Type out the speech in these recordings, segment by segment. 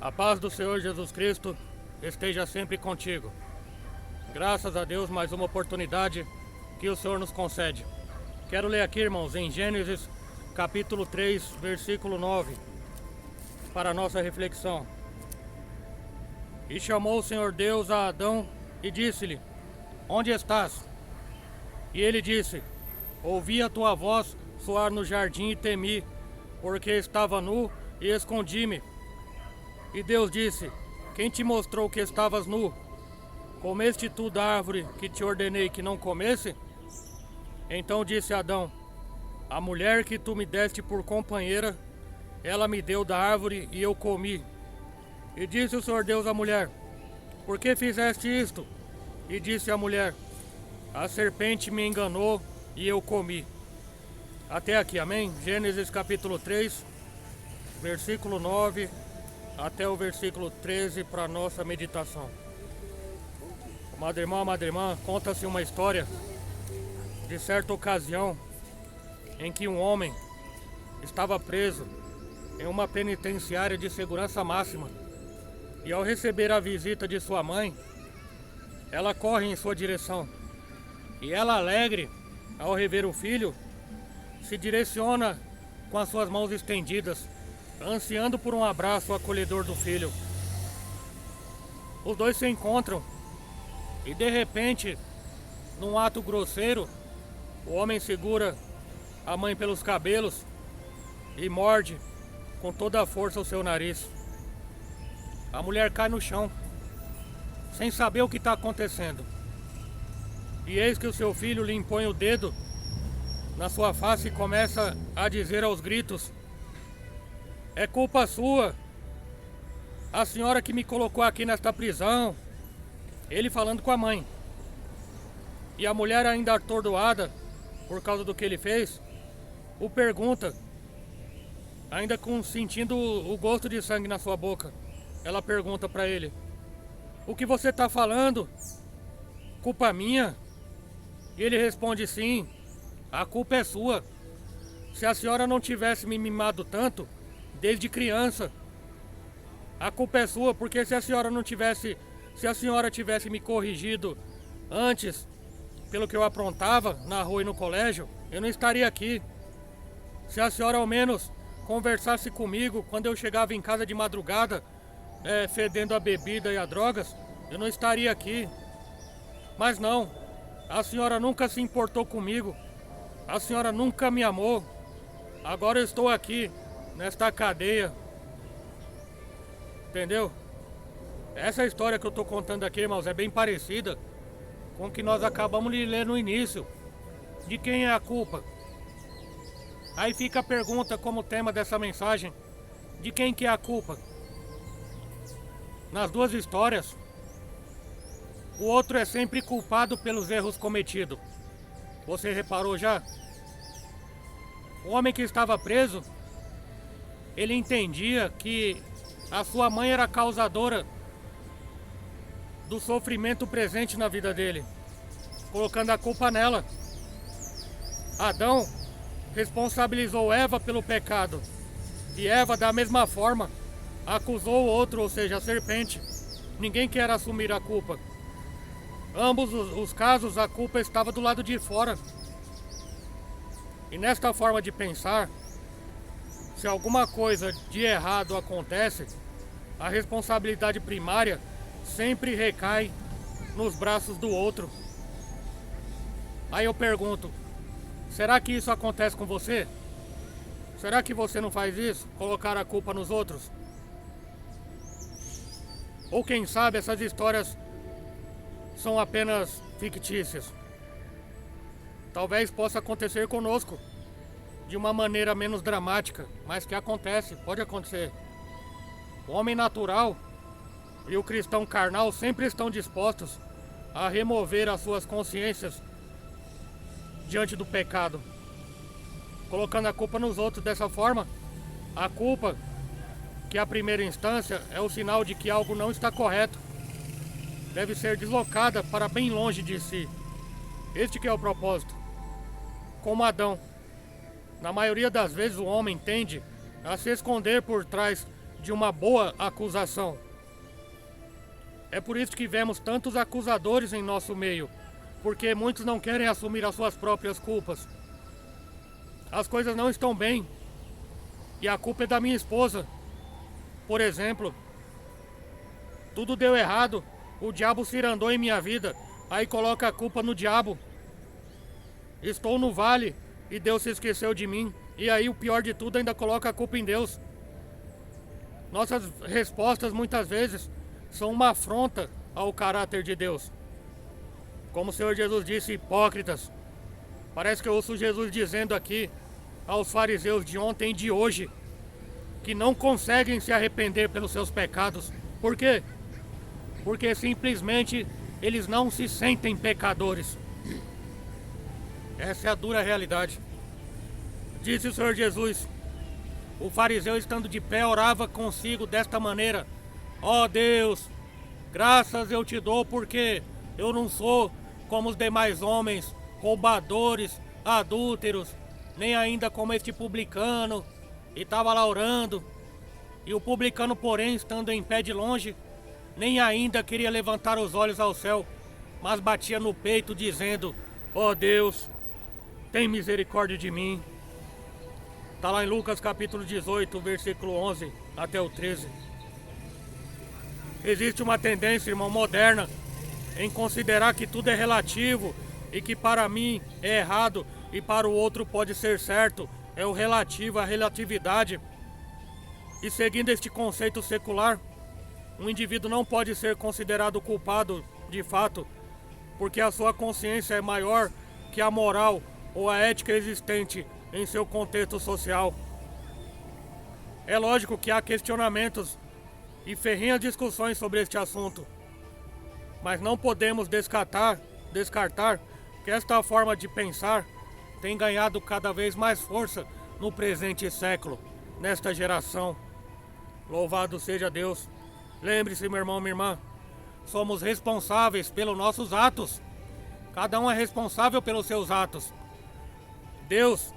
A paz do Senhor Jesus Cristo esteja sempre contigo. Graças a Deus, mais uma oportunidade que o Senhor nos concede. Quero ler aqui, irmãos, em Gênesis capítulo 3, versículo 9, para a nossa reflexão. E chamou o Senhor Deus a Adão e disse-lhe: Onde estás? E ele disse: Ouvi a tua voz soar no jardim e temi, porque estava nu e escondi-me. E Deus disse: Quem te mostrou que estavas nu? Comeste tu da árvore que te ordenei que não comesse? Então disse Adão: A mulher que tu me deste por companheira, ela me deu da árvore e eu comi. E disse o Senhor Deus à mulher: Por que fizeste isto? E disse a mulher: A serpente me enganou e eu comi. Até aqui, amém? Gênesis capítulo 3, versículo 9 até o versículo 13 para a nossa meditação. Madre irmã, conta-se uma história de certa ocasião em que um homem estava preso em uma penitenciária de segurança máxima. E ao receber a visita de sua mãe, ela corre em sua direção. E ela, alegre, ao rever o filho, se direciona com as suas mãos estendidas, ansiando por um abraço acolhedor do filho. Os dois se encontram e, de repente, num ato grosseiro, o homem segura a mãe pelos cabelos e morde com toda a força o seu nariz. A mulher cai no chão, sem saber o que está acontecendo. E eis que o seu filho lhe impõe o dedo na sua face e começa a dizer aos gritos: É culpa sua, a senhora que me colocou aqui nesta prisão. Ele falando com a mãe. E a mulher, ainda atordoada por causa do que ele fez, o pergunta, ainda sentindo o gosto de sangue na sua boca. Ela pergunta para ele: O que você está falando? Culpa minha? E ele responde: Sim, a culpa é sua. Se a senhora não tivesse me mimado tanto desde criança, a culpa é sua, porque se a senhora tivesse me corrigido antes pelo que eu aprontava na rua e no colégio, eu não estaria aqui. Se a senhora ao menos conversasse comigo quando eu chegava em casa de madrugada, fedendo a bebida e a drogas, eu não estaria aqui. Mas não, a senhora nunca se importou comigo, a senhora nunca me amou. Agora eu estou aqui, nesta cadeia. Entendeu? Essa história que eu estou contando aqui, irmãos, é bem parecida com o que nós acabamos de ler no início. De quem é a culpa? Aí fica a pergunta como tema dessa mensagem: de quem que é a culpa? Nas duas histórias, o outro é sempre culpado pelos erros cometidos. Você reparou já? O homem que estava preso, ele entendia que a sua mãe era a causadora do sofrimento presente na vida dele, colocando a culpa nela. Adão responsabilizou Eva pelo pecado, e Eva, da mesma forma, acusou o outro, ou seja, a serpente. Ninguém quer assumir a culpa. Ambos os casos, a culpa estava do lado de fora. E nesta forma de pensar, se alguma coisa de errado acontece, a responsabilidade primária sempre recai nos braços do outro. Aí eu pergunto: será que isso acontece com você? Será que você não faz isso? Colocar a culpa nos outros? Ou quem sabe essas histórias são apenas fictícias? Talvez possa acontecer conosco de uma maneira menos dramática, mas que acontece, pode acontecer. O homem natural e o cristão carnal sempre estão dispostos a remover as suas consciências diante do pecado, colocando a culpa nos outros. Dessa forma, a culpa, que à primeira instância é o sinal de que algo não está correto, deve ser deslocada para bem longe de si. Este que é o propósito. Como Adão, na maioria das vezes o homem tende a se esconder por trás de uma boa acusação. É por isso que vemos tantos acusadores em nosso meio, porque muitos não querem assumir as suas próprias culpas. As coisas não estão bem, e a culpa é da minha esposa. Por exemplo, tudo deu errado, o diabo se irandou em minha vida, aí coloca a culpa no diabo. Estou no vale e Deus se esqueceu de mim, e aí o pior de tudo ainda coloca a culpa em Deus. Nossas respostas muitas vezes são uma afronta ao caráter de Deus. Como o Senhor Jesus disse, hipócritas. Parece que eu ouço Jesus dizendo aqui aos fariseus de ontem e de hoje que não conseguem se arrepender pelos seus pecados. Por quê? Porque simplesmente eles não se sentem pecadores. Essa é a dura realidade. Disse o Senhor Jesus: o fariseu, estando de pé, orava consigo desta maneira: ó Deus, graças eu te dou porque eu não sou como os demais homens, roubadores, adúlteros, nem ainda como este publicano. E estava lá orando. E o publicano, porém, estando em pé de longe, nem ainda queria levantar os olhos ao céu, mas batia no peito dizendo: ó Deus, tem misericórdia de mim. Está lá em Lucas capítulo 18, versículo 11 até o 13. Existe uma tendência, irmão, moderna, em considerar que tudo é relativo e que para mim é errado e para o outro pode ser certo. É o relativo, a relatividade. E seguindo este conceito secular, um indivíduo não pode ser considerado culpado de fato, porque a sua consciência é maior que a moral ou a ética existente em seu contexto social. É lógico que há questionamentos e ferrenhas discussões sobre este assunto, mas não podemos descartar que esta forma de pensar tem ganhado cada vez mais força no presente século, nesta geração. Louvado seja Deus. Lembre-se, meu irmão, minha irmã, somos responsáveis pelos nossos atos. Cada um é responsável pelos seus atos. Deus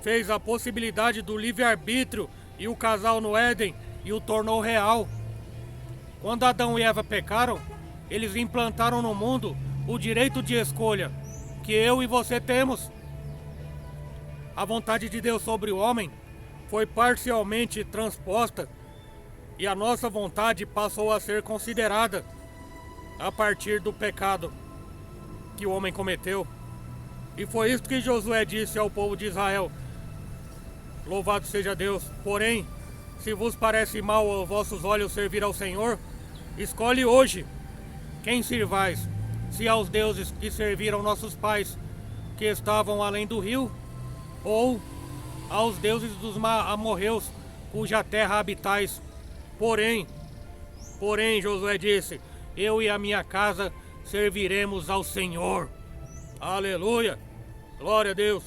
fez a possibilidade do livre-arbítrio e o casal no Éden e o tornou real. Quando Adão e Eva pecaram, eles implantaram no mundo o direito de escolha que eu e você temos. A vontade de Deus sobre o homem foi parcialmente transposta e a nossa vontade passou a ser considerada a partir do pecado que o homem cometeu. E foi isso que Josué disse ao povo de Israel: louvado seja Deus. Porém, se vos parece mal aos vossos olhos servir ao Senhor, escolhe hoje quem servais, se aos deuses que serviram nossos pais, que estavam além do rio, ou aos deuses dos amorreus, cuja terra habitais. Porém, Josué disse: eu e a minha casa serviremos ao Senhor. Aleluia, glória a Deus.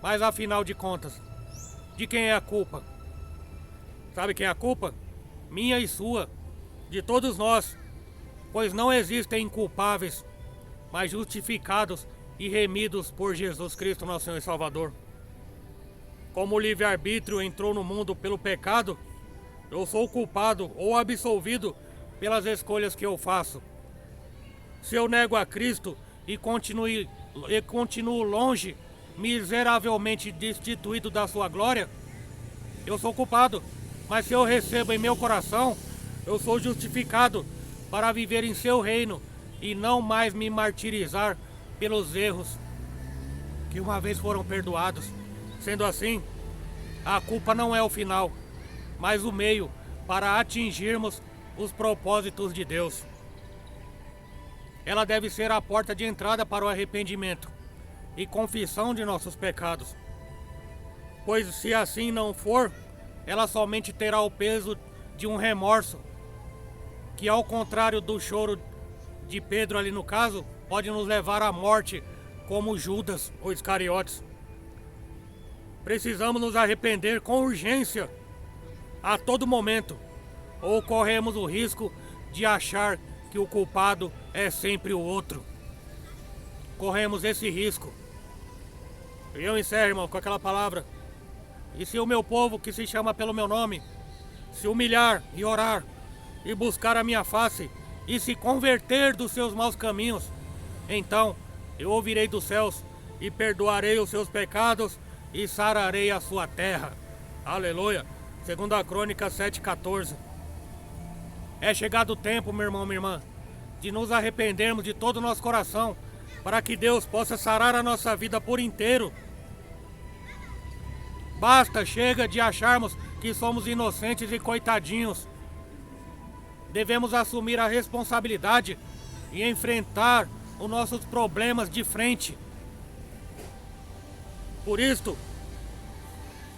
Mas afinal de contas, de quem é a culpa? Sabe quem é a culpa? Minha e sua, de todos nós, pois não existem inculpáveis, mas justificados e remidos por Jesus Cristo, nosso Senhor e Salvador. Como o livre-arbítrio entrou no mundo pelo pecado, eu sou culpado ou absolvido pelas escolhas que eu faço. Se eu nego a Cristo e continuo longe, miseravelmente destituído da sua glória, eu sou culpado. Mas se eu recebo em meu coração, eu sou justificado para viver em seu reino e não mais me martirizar pelos erros que uma vez foram perdoados. Sendo assim, a culpa não é o final, mas o meio para atingirmos os propósitos de Deus. Ela deve ser a porta de entrada para o arrependimento e confissão de nossos pecados. Pois se assim não for, ela somente terá o peso de um remorso, que ao contrário do choro de Pedro ali no caso, pode nos levar à morte, como Judas ou Iscariotes. Precisamos nos arrepender com urgência, a todo momento, ou corremos o risco de achar que o culpado é sempre o outro. Corremos esse risco. E eu encerro, irmão, com aquela palavra: e se o meu povo, que se chama pelo meu nome, se humilhar e orar, e buscar a minha face, e se converter dos seus maus caminhos, então eu ouvirei dos céus, e perdoarei os seus pecados, e sararei a sua terra. Aleluia. 2 Crônicas 7,14. É chegado o tempo, meu irmão, minha irmã, de nos arrependermos de todo o nosso coração, para que Deus possa sarar a nossa vida por inteiro. Basta, chega de acharmos que somos inocentes e coitadinhos. Devemos assumir a responsabilidade e enfrentar os nossos problemas de frente. Por isto,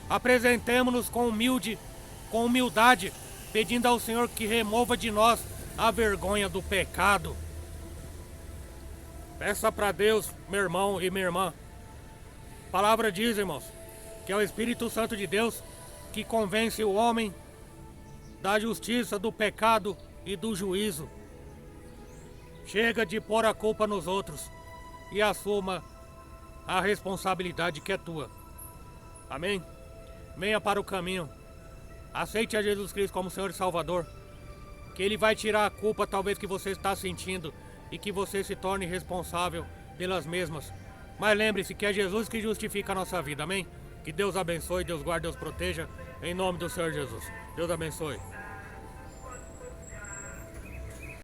apresentemo-nos com humildade, pedindo ao Senhor que remova de nós a vergonha do pecado. Peça para Deus, meu irmão e minha irmã. A palavra diz, irmãos, que é o Espírito Santo de Deus que convence o homem da justiça, do pecado e do juízo. Chega de pôr a culpa nos outros e assuma a responsabilidade que é tua. Amém? Venha para o caminho. Aceite a Jesus Cristo como Senhor e Salvador, que Ele vai tirar a culpa talvez que você está sentindo e que você se torne responsável pelas mesmas. Mas lembre-se que é Jesus que justifica a nossa vida, amém? Que Deus abençoe, Deus guarde, Deus proteja, em nome do Senhor Jesus. Deus abençoe.